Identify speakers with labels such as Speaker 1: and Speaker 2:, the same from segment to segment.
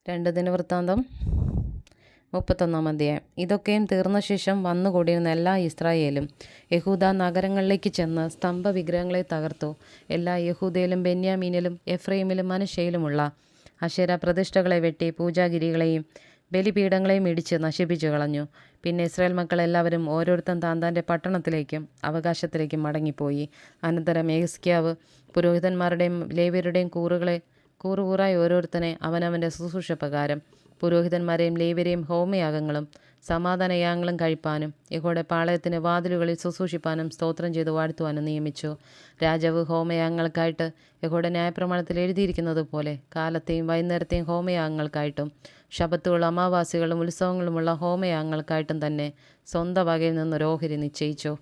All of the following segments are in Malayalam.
Speaker 1: 2 ദിനവൃത്താന്തം 31 അധ്യായം. ഇതൊക്കെയും തീർന്ന ശേഷം വന്നുകൂടിയിരുന്ന എല്ലാ ഇസ്രായേലും യഹൂദ നഗരങ്ങളിലേക്ക് ചെന്ന് സ്തംഭ വിഗ്രഹങ്ങളെ തകർത്തു. എല്ലാ യഹൂദയിലും ബെന്യാമീനിലും എഫ്രൈമിലും മനശ്ശെയിലുമുള്ള അശേര പ്രതിഷ്ഠകളെ വെട്ടി പൂജാഗിരികളെയും ബലിപീഠങ്ങളെയും ഇടിച്ച് നശിപ്പിച്ചു കളഞ്ഞു. പിന്നെ ഇസ്രായേൽ മക്കൾ എല്ലാവരും ഓരോരുത്തൻ താൻ്റെ പട്ടണത്തിലേക്കും അവകാശത്തിലേക്കും മടങ്ങിപ്പോയി. അനന്തരം യെഹിസ്കീയാവ് പുരോഹിതന്മാരുടെയും ലേവ്യരുടെയും കൂറുകൂറായി ഓരോരുത്തനെ അവനവൻ്റെ ശുശ്രൂഷപ്രകാരം പുരോഹിതന്മാരെയും ലേവ്യരെയും ഹോമയാഗങ്ങളും സമാധാനയാഗങ്ങളും കഴിപ്പാനും യഹോവയുടെ പാളയത്തിന് വാതിലുകളിൽ ശുശ്രൂഷിപ്പാനും സ്തോത്രം ചെയ്ത് വാഴ്ത്തുവാനും നിയമിച്ചു. രാജാവ് ഹോമയാഗങ്ങൾക്കായിട്ട് യഹോവയുടെ ന്യായപ്രമാണത്തിൽ എഴുതിയിരിക്കുന്നത് പോലെ കാലത്തെയും വൈകുന്നേരത്തെയും ഹോമയാഗങ്ങൾക്കായിട്ടും ശബ്ബത്തുകളും അമാവാസികളും ഉത്സവങ്ങളുമുള്ള ഹോമയാഗങ്ങൾക്കായിട്ടും തന്നെ സ്വന്തം വകയിൽ നിന്നൊരു ഓഹരി നിശ്ചയിച്ചു.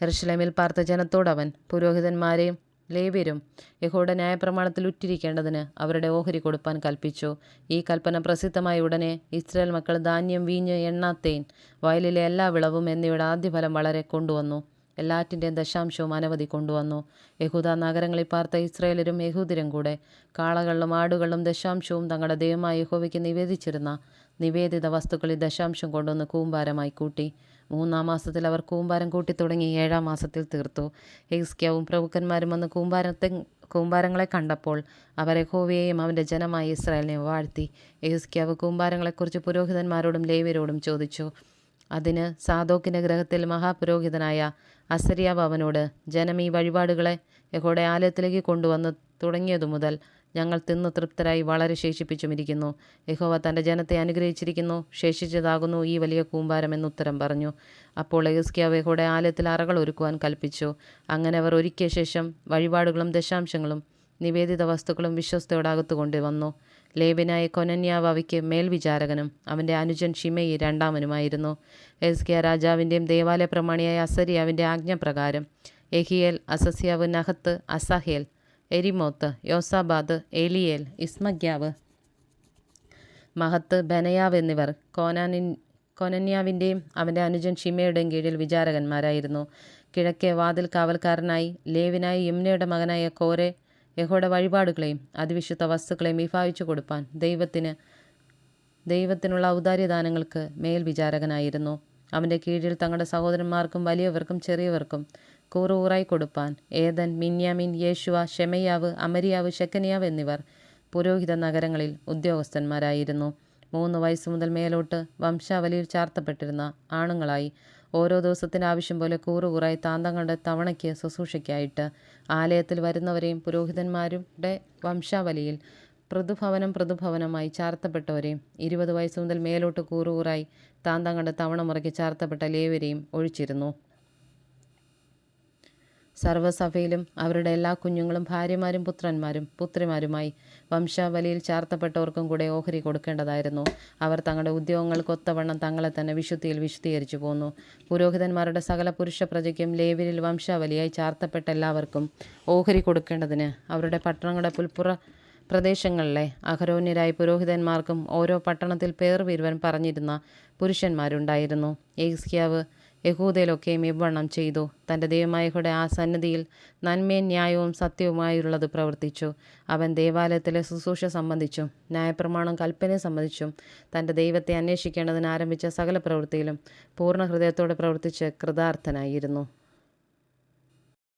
Speaker 1: യെരൂശലേമിൽ പാർത്ത ജനത്തോടവൻ പുരോഹിതന്മാരെയും ലേവ്യരും യഹോവയുടെ ന്യായപ്രമാണത്തിൽ ഉറ്റിരിക്കേണ്ടതിന് അവരുടെ ഓഹരി കൊടുപ്പാൻ കൽപ്പിച്ചു. ഈ കൽപ്പന പ്രസിദ്ധമായ ഉടനെ ഇസ്രായേൽ മക്കൾ ധാന്യം, വീഞ്ഞ്, എണ്ണ, തേൻ, വയലിലെ എല്ലാ വിളവും എന്നിവയുടെ ആദ്യഫലം വളരെ കൊണ്ടുവന്നു. എല്ലാറ്റിൻ്റെയും ദശാംശവും അനവധി കൊണ്ടുവന്നു. യഹൂദ നഗരങ്ങളിൽ പാർത്ത ഇസ്രായേലരും യഹൂദരും കൂടെ കാളകളിലും ആടുകളിലും ദശാംശവും തങ്ങളുടെ ദൈവമായ യഹോവയ്ക്ക് നിവേദിച്ചിരുന്ന നിവേദിത വസ്തുക്കളിൽ ദശാംശം കൊണ്ടുവന്ന് കൂമ്പാരമായി കൂട്ടി. 3-ാം മാസത്തിൽ അവർ കൂമ്പാരം കൂട്ടിത്തുടങ്ങി 7-ാം മാസത്തിൽ തീർത്തു. യെഹിസ്കീയാവും പ്രഭുക്കന്മാരും വന്ന് കൂമ്പാരങ്ങളെ കണ്ടപ്പോൾ അവർ യഹോവയെയും അവൻ്റെ ജനമായ ഇസ്രായേലിനെയും വാഴ്ത്തി. യെഹിസ്കീയാവ് കൂമ്പാരങ്ങളെക്കുറിച്ച് പുരോഹിതന്മാരോടും ലേവ്യരോടും ചോദിച്ചു. അതിന് സാദോക്കിൻ്റെ ഗൃഹത്തിൽ മഹാപുരോഹിതനായ അസര്യാവ് അവനോട്, ജനം ഈ വഴിപാടുകളെ യഹോവയുടെ ആലയത്തിലേക്ക് കൊണ്ടുവന്ന് തുടങ്ങിയതു മുതൽ ഞങ്ങൾ തിന്നു തൃപ്തരായി വളരെ ശേഷിപ്പിച്ചുമിരിക്കുന്നു. യഹോവ തൻ്റെ ജനത്തെ അനുഗ്രഹിച്ചിരിക്കുന്നു, ശേഷിച്ചതാകുന്നു ഈ വലിയ കൂമ്പാരം എന്നുത്തരം പറഞ്ഞു. അപ്പോൾ യെഹിസ്കീയാവ് യഹോവയുടെ ആലയത്തിൽ അറകൾ ഒരുക്കുവാൻ കൽപ്പിച്ചു. അങ്ങനെ അവർ ഒരുക്കിയ ശേഷം വഴിപാടുകളും ദശാംശങ്ങളും നിവേദിത വസ്തുക്കളും വിശ്വസ്തയോടെ അകത്തു കൊണ്ടുവന്നു. ലേവ്യനായ കൊനന്യാവ് അവയ്ക്ക് മേൽവിചാരകനും അവൻ്റെ അനുജൻ ശിമെയി രണ്ടാമനുമായിരുന്നു. യെഹിസ്കീയാ രാജാവിൻ്റെയും ദേവാലയ പ്രമാണിയായ അസര്യാവിൻ്റെ ആജ്ഞപ്രകാരം യെഹിയേൽ, അസസ്യാവ്, നഹത്ത്, അസാഹേൽ, എരിമോത്ത്, യോസാബാദ്, എലിയേൽ, ഇസ്മഗ്യാവ്, മഹത്ത്, ബെനയാവ് എന്നിവർ കൊനന്യാവിൻ്റെയും അവൻ്റെ അനുജൻ ഷിമയുടെയും കീഴിൽ വിചാരകന്മാരായിരുന്നു. കിഴക്കേ വാതിൽ കാവൽക്കാരനായി ലേവ്യനായ യിമ്നയുടെ മകനായ കോരെ യഹോവയുടെ വഴിപാടുകളെയും അതിവിശുദ്ധ വസ്തുക്കളെയും വിഭാഗിച്ചു കൊടുപ്പാൻ ദൈവത്തിനുള്ള ഔദാര്യദാനങ്ങൾക്ക് മേൽവിചാരകനായിരുന്നു. അവൻ്റെ കീഴിൽ തങ്ങളുടെ സഹോദരന്മാർക്കും വലിയവർക്കും ചെറിയവർക്കും കൂറുകൂറായി കൊടുപ്പാൻ ഏദൻ, മിന്യാമിൻ, യേശുവ, ശെമയ്യാവ്, അമര്യാവ്, ശെക്കനിയാവ് എന്നിവർ പുരോഹിത നഗരങ്ങളിൽ ഉദ്യോഗസ്ഥന്മാരായിരുന്നു. 3 വയസ്സ് മുതൽ മേലോട്ട് വംശാവലിയിൽ ചാർത്തപ്പെട്ടിരുന്ന ആണുങ്ങളായി ഓരോ ദിവസത്തിൻ്റെ ആവശ്യം പോലെ കൂറുകൂറായി തങ്ങളുടെ തവണയ്ക്ക് ശുശ്രൂഷയ്ക്കായിട്ട് ആലയത്തിൽ വരുന്നവരെയും പുരോഹിതന്മാരുടെ വംശാവലിയിൽ പൃഥുഭവനമായി ചാർത്തപ്പെട്ടവരെയും 20 വയസ്സ് മുതൽ മേലോട്ട് കൂറുകൂറായി തങ്ങളുടെ തവണ മുറയ്ക്ക് ചാർത്തപ്പെട്ട ലേവ്യരെയും ഒഴിച്ചിരുന്നു. സർവ്വസഭയിലും അവരുടെ എല്ലാ കുഞ്ഞുങ്ങളും ഭാര്യമാരും പുത്രന്മാരും പുത്രിമാരുമായി വംശാവലിയിൽ ചാർത്തപ്പെട്ടവർക്കും കൂടെ ഓഹരി കൊടുക്കേണ്ടതായിരുന്നു. അവർ തങ്ങളുടെ ഉദ്യോഗങ്ങൾക്കൊത്തവണ്ണം തങ്ങളെ തന്നെ വിശുദ്ധിയിൽ വിശുദ്ധീകരിച്ചു പോന്നു. പുരോഹിതന്മാരുടെ സകല പുരുഷ പ്രജയ്ക്കും ലേവ്യരിൽ വംശാവലിയായി ചാർത്തപ്പെട്ട എല്ലാവർക്കും ഓഹരി കൊടുക്കേണ്ടതിന് അവരുടെ പട്ടണങ്ങളുടെ പുൽപ്പുറ പ്രദേശങ്ങളിലെ അഹരോന്യരായ പുരോഹിതന്മാർക്കും ഓരോ പട്ടണത്തിൽ പേർ വീരുവൻ പറഞ്ഞിരുന്ന പുരുഷന്മാരുണ്ടായിരുന്നു. യെഹിസ്കീയാവ് യഹൂദയിലൊക്കെയും ഇവ്വണ്ണം ചെയ്തു. തൻ്റെ ദൈവമായ യഹോവയുടെ ആ സന്നിധിയിൽ നന്മയും ന്യായവും സത്യവുമായുള്ളത് പ്രവർത്തിച്ചു. അവൻ ദേവാലയത്തിലെ ശുശ്രൂഷ സംബന്ധിച്ചും ന്യായപ്രമാണം കൽപ്പനയെ സംബന്ധിച്ചും തൻ്റെ ദൈവത്തെ അന്വേഷിക്കേണ്ടതിന് ആരംഭിച്ച സകല പ്രവൃത്തിയിലും പൂർണ്ണ ഹൃദയത്തോടെ പ്രവർത്തിച്ച് കൃതാർത്ഥനായിരുന്നു.